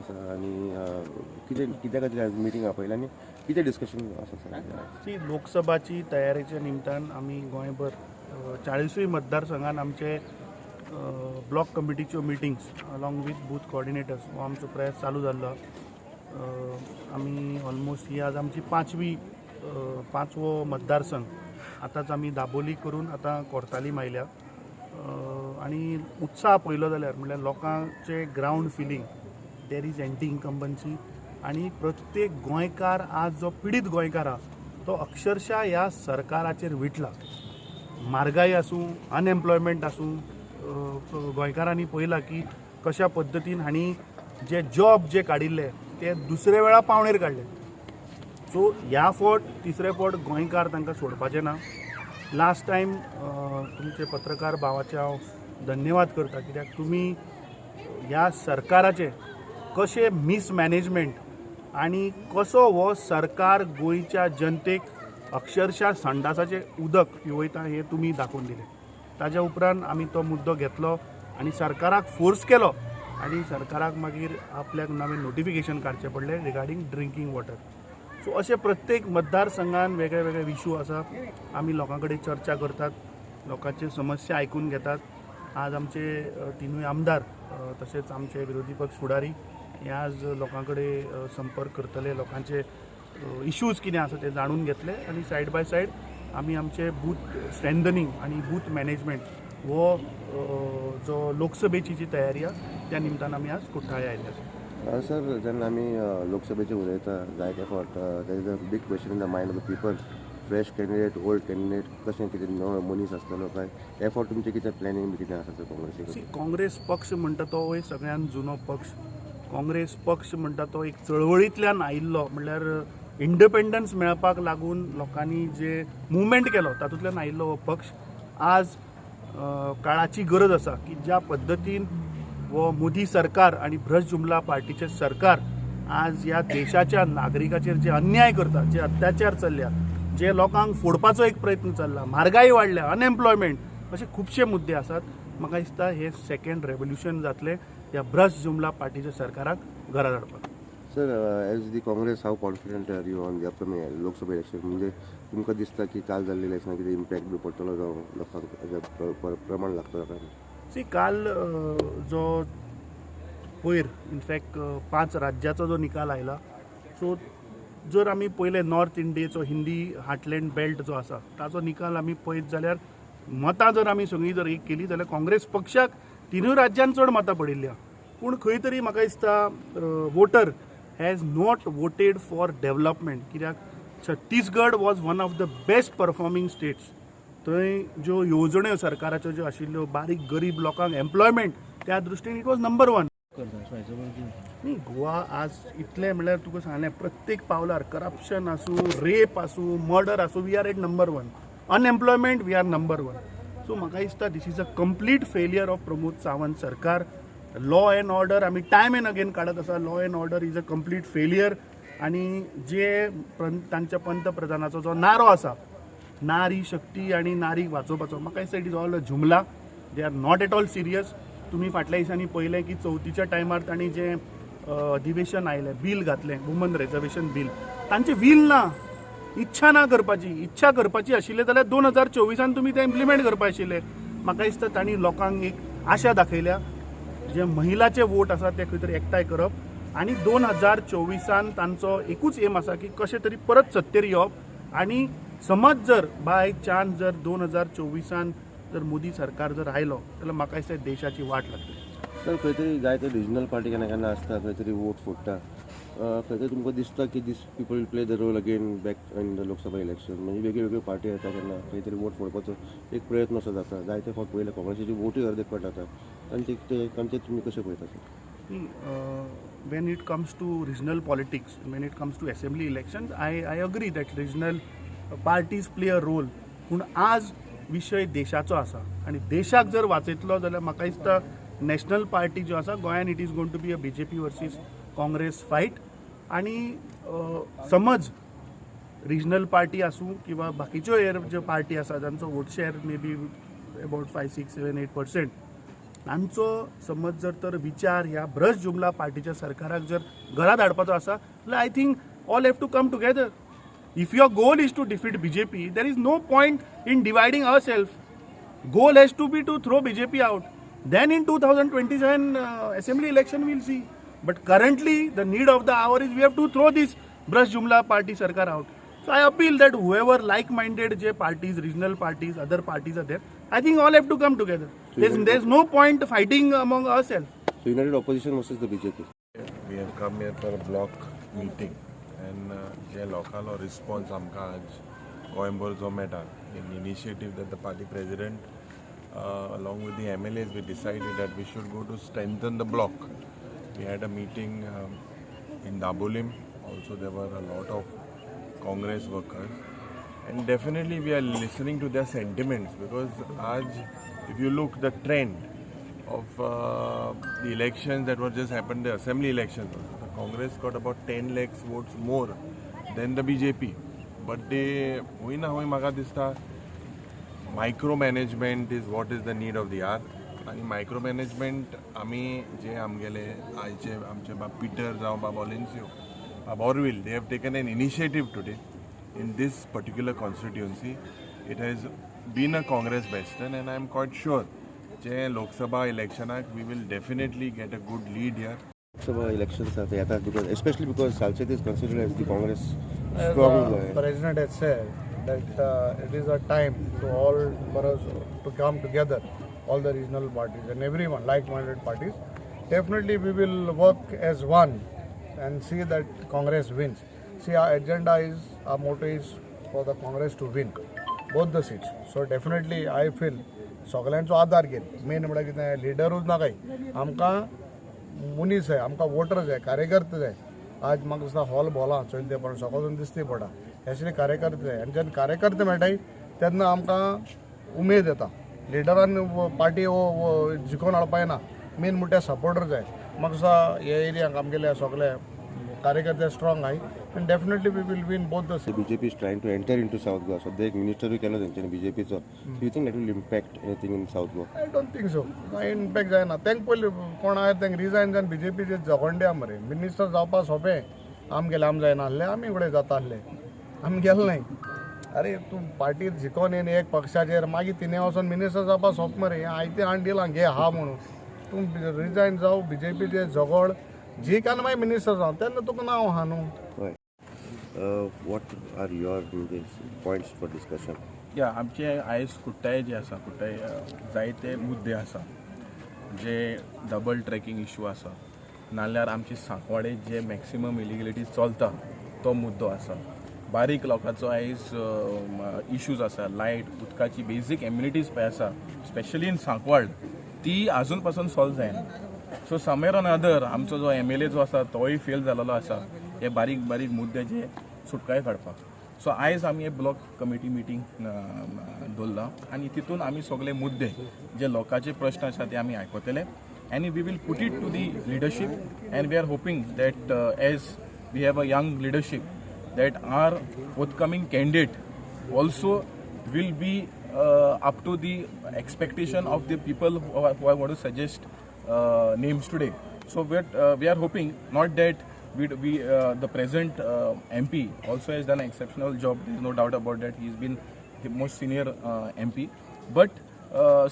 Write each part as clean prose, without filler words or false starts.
आसा आनी कित्या खातीर मिटींग आपयला आनी कितें डिस्कशन आसा ती लोकसभाची तयारेच्या निमतान आमी गोंयभर 40 मतदारसंघान आमचे ब्लॉक कमिटीच्यो meetings along with booth coordinators हो आमचो प्रयास चालू जाल्लो. आमी ऑलमोस्ट ही आज आमची पांचवो मतदारसंघ आतांच आमी दाबोली करून आतां कोर्तालीम आयल्या. आनी उत्साह पळयलो जाल्यार म्हणल्यार लोकांचे ground feeling there is anti incumbency आनी प्रत्येक गोंयकार आज जो पिडीत गोंयकार आहा तो अक्षरशः ह्या सरकाराचेर विटला. म्हारगाय आसूं, अनएम्प्लॉयमेंट आसूं, गोंयकारांनी पळयलां की कशा पद्दतीन हांणी जे जॉब जे काडिल्ले ते दुसरे वेळा पावणेर काडले. सो ह्या फावट तिसरे फावट गोंयकार तांकां सोडपाचे ना. लास्ट टायम तुमचे पत्रकार भावाचे हांव धन्यवाद करता कित्याक तुमी ह्या सरकाराचे कशे मिसमॅनेजमेंट आनी कसो हो सरकार गोंयच्या जनतेक अक्षरशः संडासाचे उदक पिवयता हें तुमी दाखोवन दिलें. ताज्या उपरांत आमी तो मुद्दो घेतलो आनी सरकाराक फोर्स केलो आनी सरकाराक मागीर आपल्याक नवें नोटिफिकेशन काडचें पडलें रिगार्डींग ड्रिंकींग वॉटर. सो अशे प्रत्येक मतदारसंघान वेगळे वेगळे इशू आसा. आमी लोकां कडेन चर्चा करतात, लोकांचे समस्या आयकून घेतात. आज आमचे तिनूय आमदार तशेंच आमचे विरोधी पक्ष फुडारी हे आज लोकां कडेन संपर्क करतले, लोकांचे इश्यूज कितें आसा ते जाणून घेतले आनी सायड बाय सायड आमी आमचे बूथ स्ट्रेंथनिंग आनी बूथ मॅनेजमेंट हो जो लोकसभेची जी तयारी आसा त्या निमतान आमी आज कुठ्ठाळे आयिल्ले आसा. सर जेन्ना आमी लोकसभेचे उलयता जायते फावट there is a big question in the mind of the people, fresh candidate, old candidate, कशें कितें नवो मनीस आसतलो काय हे फावट तुमचें कितें प्लॅनिंग कितें आसा सर काँग्रेसीक? काँग्रेस पक्ष म्हणटा तो सगळ्यात जुनो पक्ष. काँग्रेस पक्ष म्हणटा तो एक चळवळींतल्यान आयिल्लो, म्हणल्यार इंडिपेंडन्स मेळपाक लागून लोकांनी जे मुवमेंट केलो तातूंतल्यान आयिल्लो हो पक्ष. आज काळाची गरज आसा की ज्या पद्दतीन वो मोदी सरकार आणि भ्रष्ट जुमला पार्टीचे सरकार आज ह्या देशाच्या नागरिकाचेर जे अन्याय करता, जे अत्याचार चल्ल्या, जे लोकांक फोडपाचो एक प्रयत्न चल्ला, म्हारगाय वाडल्या, अनएम्प्लॉयमेंट, असे खुबशे मुद्दे आसात. म्हाका दिसता हे सेकंड रेव्होल्युशन जातले ह्या भ्रष्ट जुमला पार्टीच्या सरकाराक घरा धाडपाक. Sir as the Congress how confident are you on the upcoming Lok Sabha election? म्हणजे तुमकां दिसता की काल जाल्ले इलेक्शनाक कितें इम्पॅक्ट बी पडटलो जावं लोकांक प्रमाण लागतलो काय? काल जो पयर इनफॅक्ट 5 राज्याचो जो निकाल आयला, सो जर आमी पयले नॉर्थ इंडियेचो हिंदी हार्टलँड बेल्ट जो आसा ताचो निकाल आमी पळयत जाल्यार मतां जर आमी सगळीं जर एक केली जाल्यार काँग्रेस पक्षाक तिनूय राज्यांत चड मतां पडिल्ल्या. पूण खंय तरी म्हाका दिसता voter has not voted for development. कित्याक Chhattisgarh was one of the best performing states. थंय ज्यो येवजण्यो सरकाराच्यो ज्यो आशिल्ल्यो बारीक गरीब लोकांक एम्प्लॉयमेंट त्या दृश्टीन इट वॉज नंबर 1. न्ही गोवा आज इतलें म्हणल्यार तुका सांगलें प्रत्येक पावलार करप्शन आसूं, रेप आसूं, मर्डर आसूं, we are at number 1. Unemployment we are number 1. So म्हाका दिसता this is a complete failure of Pramod Sawant सरकार. लॉ अँड ऑर्डर आमी टायम एंड अगेन काडत आसा. Law and order is a complete failure. आनी जे तांच्या पंतप्रधानाचो जो नारो आसा नारी शक्ती आणि नारीक वाचोवपाचो, म्हाका दिसता इट इज ऑल अ जुमला. They are not at all serious. तुमी फाटल्या दिसांनी पळयलें की चवथीच्या टायमार तांणी जें अधिवेशन आयलें, बील घातलें, वुमन रिजर्वेशन बील, तांचें वील ना, इच्छा ना करपाची. इच्छा करपाची आशिल्लें जाल्यार 2024 तुमी तें इम्प्लिमेंट करपाक आशिल्लें. म्हाका दिसता तांणी लोकांक एक आशा दाखयल्या जे महिलाचे वोट आसा ते खंय तरी एकठांय करप आनी 2024 तांचो एकूच एम आसा की कशें तरी परत सत्तेर येवप. आनी समज जर बाय चान्स जर 2024 जर मोदी सरकार जर आयलो जाल्यार म्हाका दिसता देशाची वाट लागतली. सर खंय तरी जायते रिजनल पार्टी केन्ना केन्ना आसता, खंय तरी वोट फोडटा. खंय तरी तुमकां दिसता की this people will play the role again back in the Lok Sabha election? म्हणजे वेगळ्यो वेगळ्यो पार्टी येता केन्ना खंय तरी वोट फोडपाचो एक प्रयत्न असो जाता. जायते फावट पयले काँग्रेसीची वोटूय अर्दे कट जाता. तांचे तुमी कशें पळयता sir? When it comes to regional politics, when it comes to assembly elections, I agree that regional parties play a role. पूण आज विशय देशाचो आसा आनी देशाक जर वाचयतलो जाल्यार म्हाका दिसता नॅशनल पार्टी ज्यो आसा गोंयान it is going to be a BJP versus Congress fight. आनी समज रिजनल पार्टी आसूं किंवा बाकीच्यो ज्यो पार्टी आसा जांचो vote share may be about 5, 6, 7, 8%, तांचो समज तर विचार ह्या ब्रश जुमला पार्टीच्या सरकाराक जर घरा धाडपाचो आसा जाल्यार I think all have to come together. If your goal is to defeat BJP, there is no point in dividing our self. Goal has to be to throw BJP out. Then in 2027 assembly election we'll see. But currently the need of the hour is we have to throw this brush jumla party sarkar out. So I appeal that whoever like-minded parties, regional parties, other parties are there, I think all have to come together. There's no point fighting among ourselves. So united opposition versus the BJP. We have come here for a block meeting and जे local response आमकां आज गोंयभर जो मेळटा in initiative that the party president along with the MLAs we decided that we should go to strengthen the bloc. We had a meeting in Dabolim. Also there were a lot of Congress workers and definitely we are listening to their sentiments because if you look the trend of the elections that were just happened, the assembly elections, the Congress got about 10 lakhs votes more than the BJP. But they hoina hoy म्हाका दिसता micro management is what is the need of the hour. आनी micro management आमी जे आमगेले आयचे आमचे बाब पिटर जावं बाब ऑलेन्सियो बाब Orville, they have taken an initiative today in this particular constituency. It has been a Congress western and I am quite sure जे लोकसभा इलेक्शनाक we will definitely get a good lead here. Sabha elections are there because especially because Salchet is considered as the Congress As strong. the president has said that it is a time to all for us to come together, all the regional parties and everyone, like-minded parties. Definitely we will work as one and see that Congress wins. See, our agenda is, our motto is for the Congress to win both the seats. So definitely I feel सगळ्यांचो आदार घेत. Main म्हळ्यार कितें लिडरूच ना काय, आमकां मनीस जाय, आमकां वोटर जाय, कार्यकर्ते जाय. आज म्हाका दिसता हॉल भोवला चलते पण सकाळून दिसती पडा एक्चुअली कार्यकर्ते जाय आनी जेन्ना कार्यकर्ते मेळटाय तेन्ना आमकां उमेद येता. लिडरान पार्टी जिखोवन हाडपाक येना, मेन म्हणल्यार सपोर्टर जाय. म्हाका दिसता हे एरियाक आमगेले सगळे कार्यकर्ते स्ट्रॉंग आहाय and definitely we will win both the seats. The BJP is trying to enter into South Goa. So they minister we cannot enter BJP. So do you think that will impact anything in South Goa? I don't think so. कांय impact जायना. तेंक पयलीं कोण आहाय तेंक resign जावन BJPचे झगोंड्या मरे minister जावपा सोंपें. आमगेले आम जायना आहले, आमी फुडें जाता आहले, आमी गेले नाय. अरे तूं पार्टीत जिखोन येवन एक पक्षाचेर मागीर तिणें वचोन मिनिस्टर जावपा सोंप मरे. आयतें हाडून दिलां घे हा म्हणून. तूं रिजायन जावं BJPचे झगड जी कान मागीर मिनिस्टर जावं तेन्ना तुका नांव आहा न्हू. What are your points for discussion? आमचे आयज कुट्टाय जे आसा, कुट्टाय जायते मुद्दे आसा जे डबल ट्रॅकिंग इश्यू आसा, नाल्यार आमचे सांकवाडे जे मॅक्सिमम इलिगलिटी चलता तो मुद्दो आसा. बारीक लोकांचो आयज इश्यूज आसा, लायट उदकाची बेजीक एम्युनिटीज पळय आसा स्पेशली इन सांकवाड ती आजून पासून सॉल्व जायना. सो समेर ऑन अदर आमचो जो MLA जो आसा तोय फेल जालेलो आसा हे बारीक बारीक मुद्दे जे सुटकाय काडपाक. सो आयज आमी हे ब्लॉक कमिटी मिटींग दवरला आनी तितून आमी सगळे मुद्दे जे लोकांचे प्रश्न आसा ते आमी आयकतले आनी we will put it to the leadership and we are hoping that as we have a young leadership that are forthcoming candidate also will be up to the expectation of the people who I want to suggest names today. So we are hoping not that the present MP also has done an exceptional job. There is no doubt about that. He has been the most senior MP. But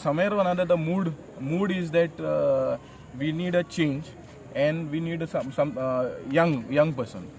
somewhere or another the mood is that we need a change and we need some young person.